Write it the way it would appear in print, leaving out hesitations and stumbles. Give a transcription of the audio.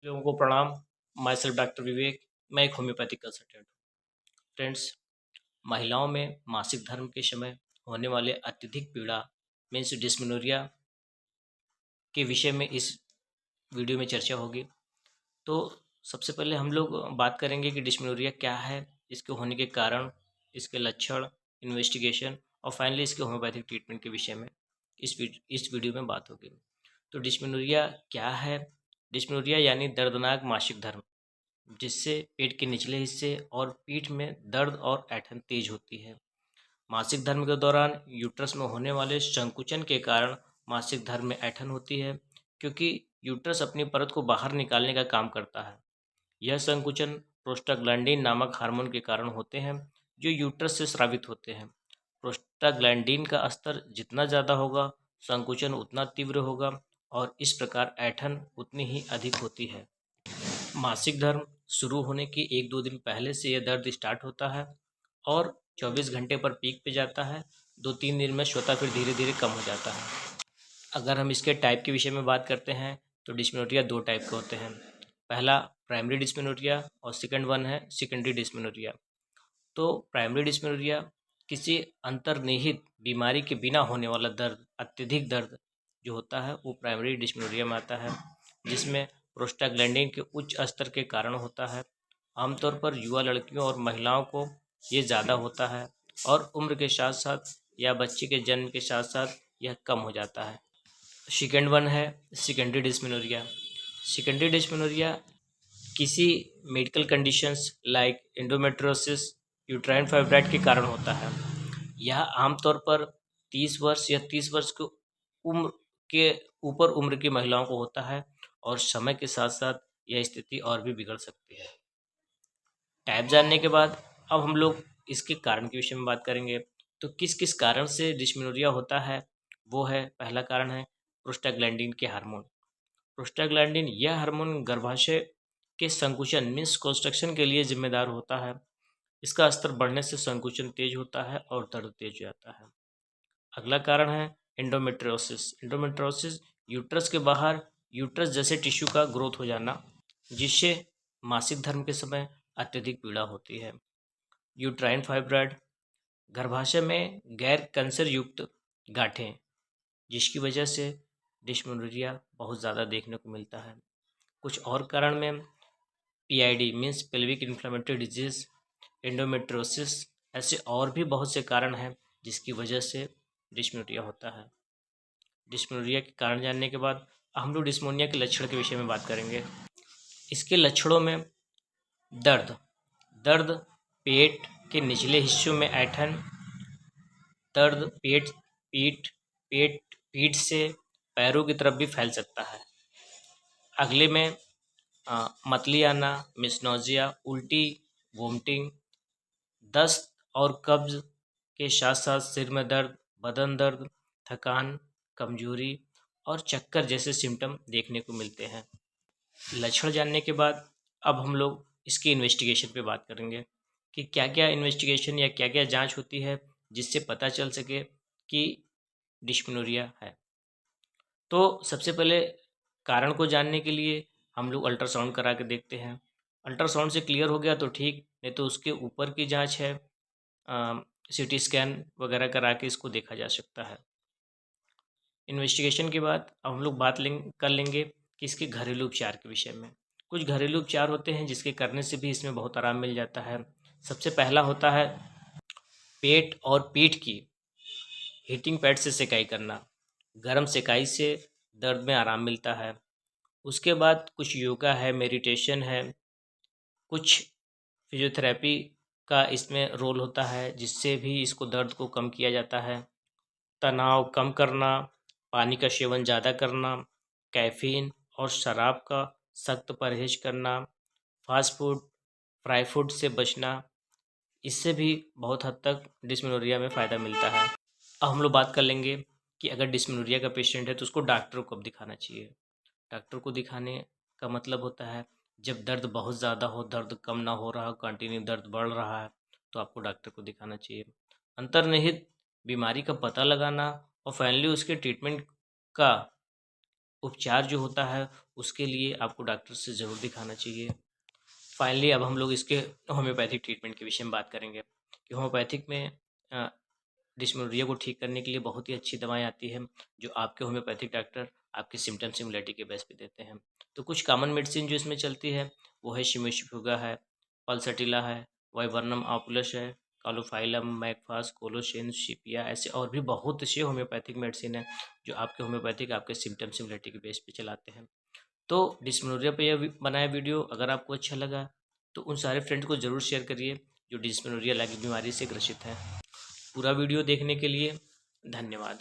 लोगों को प्रणाम। माई सेल्फ डॉक्टर विवेक। मैं एक होम्योपैथिक कंसल्टेंट हूँ। फ्रेंड्स, महिलाओं में मासिक धर्म के समय होने वाले अत्यधिक पीड़ा मीन्स डिस्मेनोरिया के विषय में इस वीडियो में चर्चा होगी। तो सबसे पहले हम लोग बात करेंगे कि डिस्मेनोरिया क्या है, इसके होने के कारण, इसके लक्षण, इन्वेस्टिगेशन और फाइनली इसके होम्योपैथिक ट्रीटमेंट के विषय में इस वीडियो में बात होगी। तो डिस्मेनोरिया क्या है? डिस्मेनोरिया यानी दर्दनाक मासिक धर्म, जिससे पेट के निचले हिस्से और पीठ में दर्द और ऐंठन तेज होती है। मासिक धर्म के दौरान यूट्रस में होने वाले संकुचन के कारण मासिक धर्म में ऐंठन होती है, क्योंकि यूट्रस अपनी परत को बाहर निकालने का काम करता है। यह संकुचन प्रोस्टाग्लैंडिन नामक हार्मोन के कारण होते हैं, जो यूट्रस से स्रावित होते हैं। प्रोस्टाग्लैंडिन का स्तर जितना ज़्यादा होगा, संकुचन उतना तीव्र होगा और इस प्रकार ऐंठन उतनी ही अधिक होती है। मासिक धर्म शुरू होने के 1-2 दिन पहले से यह दर्द स्टार्ट होता है और 24 घंटे पर पीक पे जाता है। 2-3 दिन में स्वतः फिर धीरे धीरे कम हो जाता है। अगर हम इसके टाइप के विषय में बात करते हैं तो डिस्मेनोरिया 2 टाइप के होते हैं। पहला प्राइमरी डिस्मेनोरिया और सेकंड वन है सेकेंडरी डिस्मेनोरिया। तो प्राइमरी डिस्मेनोरिया किसी अंतर्निहित बीमारी के बिना होने वाला दर्द, अत्यधिक दर्द जो होता है वो प्राइमरी डिस्मेनोरिया में आता है, जिसमें प्रोस्टाग्लैंडिन के उच्च स्तर के कारण होता है। आमतौर पर युवा लड़कियों और महिलाओं को ये ज़्यादा होता है और उम्र के साथ साथ या बच्चे के जन्म के साथ साथ यह कम हो जाता है। सेकेंड वन है सेकेंडरी डिस्मेनोरिया। सेकेंडरी डिस्मेनोरिया किसी medical conditions like endometriosis, uterine fibroid के कारण होता है। यह आमतौर पर 30 वर्ष या 30 वर्ष की उम्र के ऊपर उम्र की महिलाओं को होता है और समय के साथ साथ यह स्थिति और भी बिगड़ सकती है। टाइप जानने के बाद अब हम लोग इसके कारण के विषय में बात करेंगे। तो किस किस कारण से डिस्मेनोरिया होता है, वो है, पहला कारण है प्रोस्टाग्लैंडिन के हार्मोन। प्रोस्टाग्लैंडिन यह हार्मोन गर्भाशय के संकुचन मीन्स कंस्ट्रक्शन के लिए जिम्मेदार होता है। इसका स्तर बढ़ने से संकुचन तेज होता है और दर्द तेज हो जाता है। अगला कारण है एंडोमेट्रियोसिस। एंडोमेट्रियोसिस यूट्रस के बाहर यूट्रस जैसे टिश्यू का ग्रोथ हो जाना, जिससे मासिक धर्म के समय अत्यधिक पीड़ा होती है। यूट्राइन फाइब्रॉइड गर्भाशय में गैर कैंसर युक्त गांठें, जिसकी वजह से डिस्मेनोरिया बहुत ज़्यादा देखने को मिलता है। कुछ और कारण में PID means pelvic inflammatory disease, endometriosis, ऐसे और भी बहुत से कारण हैं जिसकी वजह से डिस्मेनोरिया होता है। डिस्मेनोरिया के कारण जानने के बाद हम लोग डिस्मेनोरिया के लक्षण के विषय में बात करेंगे। इसके लक्षणों में दर्द, दर्द पेट के निचले हिस्सों में ऐंठन, दर्द पीठ से पैरों की तरफ भी फैल सकता है। अगले में मतली आना, मिसनोजिया, उल्टी, वोमिटिंग, दस्त और कब्ज के साथ साथ सिर में दर्द, बदन दर्द, थकान, कमजोरी और चक्कर जैसे सिम्टम देखने को मिलते हैं। लक्षण जानने के बाद अब हम लोग इसकी इन्वेस्टिगेशन पे बात करेंगे कि क्या क्या इन्वेस्टिगेशन या क्या क्या जांच होती है जिससे पता चल सके कि डिस्मेनोरिया है। तो सबसे पहले कारण को जानने के लिए हम लोग अल्ट्रासाउंड करा के देखते हैं। अल्ट्रासाउंड से क्लियर हो गया तो ठीक, नहीं तो उसके ऊपर की जांच है, सीटी स्कैन वगैरह करा के इसको देखा जा सकता है। इन्वेस्टिगेशन के बाद अब हम लोग बात कर लेंगे कि इसके घरेलू उपचार के विषय में। कुछ घरेलू उपचार होते हैं जिसके करने से भी इसमें बहुत आराम मिल जाता है। सबसे पहला होता है पेट और पीठ की हीटिंग पैड से सेकाई करना। गर्म सेकाई से दर्द में आराम मिलता है। उसके बाद कुछ योगा है, मेडिटेशन है, कुछ फिजियोथेरेपी का इसमें रोल होता है, जिससे भी इसको दर्द को कम किया जाता है। तनाव कम करना, पानी का सेवन ज़्यादा करना, कैफ़ीन और शराब का सख्त परहेज करना, फास्ट फूड, फ्राई फूड से बचना, इससे भी बहुत हद तक डिस्मेनोरिया में फ़ायदा मिलता है। अब हम लोग बात कर लेंगे कि अगर डिस्मेनोरिया का पेशेंट है तो उसको डॉक्टर को कब दिखाना चाहिए। डॉक्टर को दिखाने का मतलब होता है जब दर्द बहुत ज़्यादा हो, दर्द कम ना हो रहा हो, कंटिन्यू दर्द बढ़ रहा है, तो आपको डॉक्टर को दिखाना चाहिए। अंतर्निहित बीमारी का पता लगाना और फाइनली उसके ट्रीटमेंट का उपचार जो होता है उसके लिए आपको डॉक्टर से ज़रूर दिखाना चाहिए। फाइनली अब हम लोग इसके होम्योपैथिक ट्रीटमेंट के विषय में बात करेंगे कि होम्योपैथिक में डिस्मेनोरिया को ठीक करने के लिए बहुत ही अच्छी दवाएं आती हैं जो आपके होम्योपैथिक डॉक्टर आपके सिम्टम सिमिलरिटी के बेस पे देते हैं। तो कुछ कॉमन मेडिसिन जो इसमें चलती है वो है शिमेशफ्यूगा है, पल्सटिला है, वाइबर्नम आपुलस है, कालोफाइलम, मैकफास, कोलोशेन, शिपिया, ऐसे और भी बहुत से होम्योपैथिक मेडिसिन है जो आपके होम्योपैथिक आपके सिम्टम सिमिलरिटी के बेस पे चलाते हैं। तो डिस्मेनोरिया पे यह बनाया वीडियो अगर आपको अच्छा लगा तो उन सारे फ्रेंड्स को ज़रूर शेयर करिए जो डिस्मेनोरिया लाइक बीमारी से ग्रसित हैं। पूरा वीडियो देखने के लिए धन्यवाद।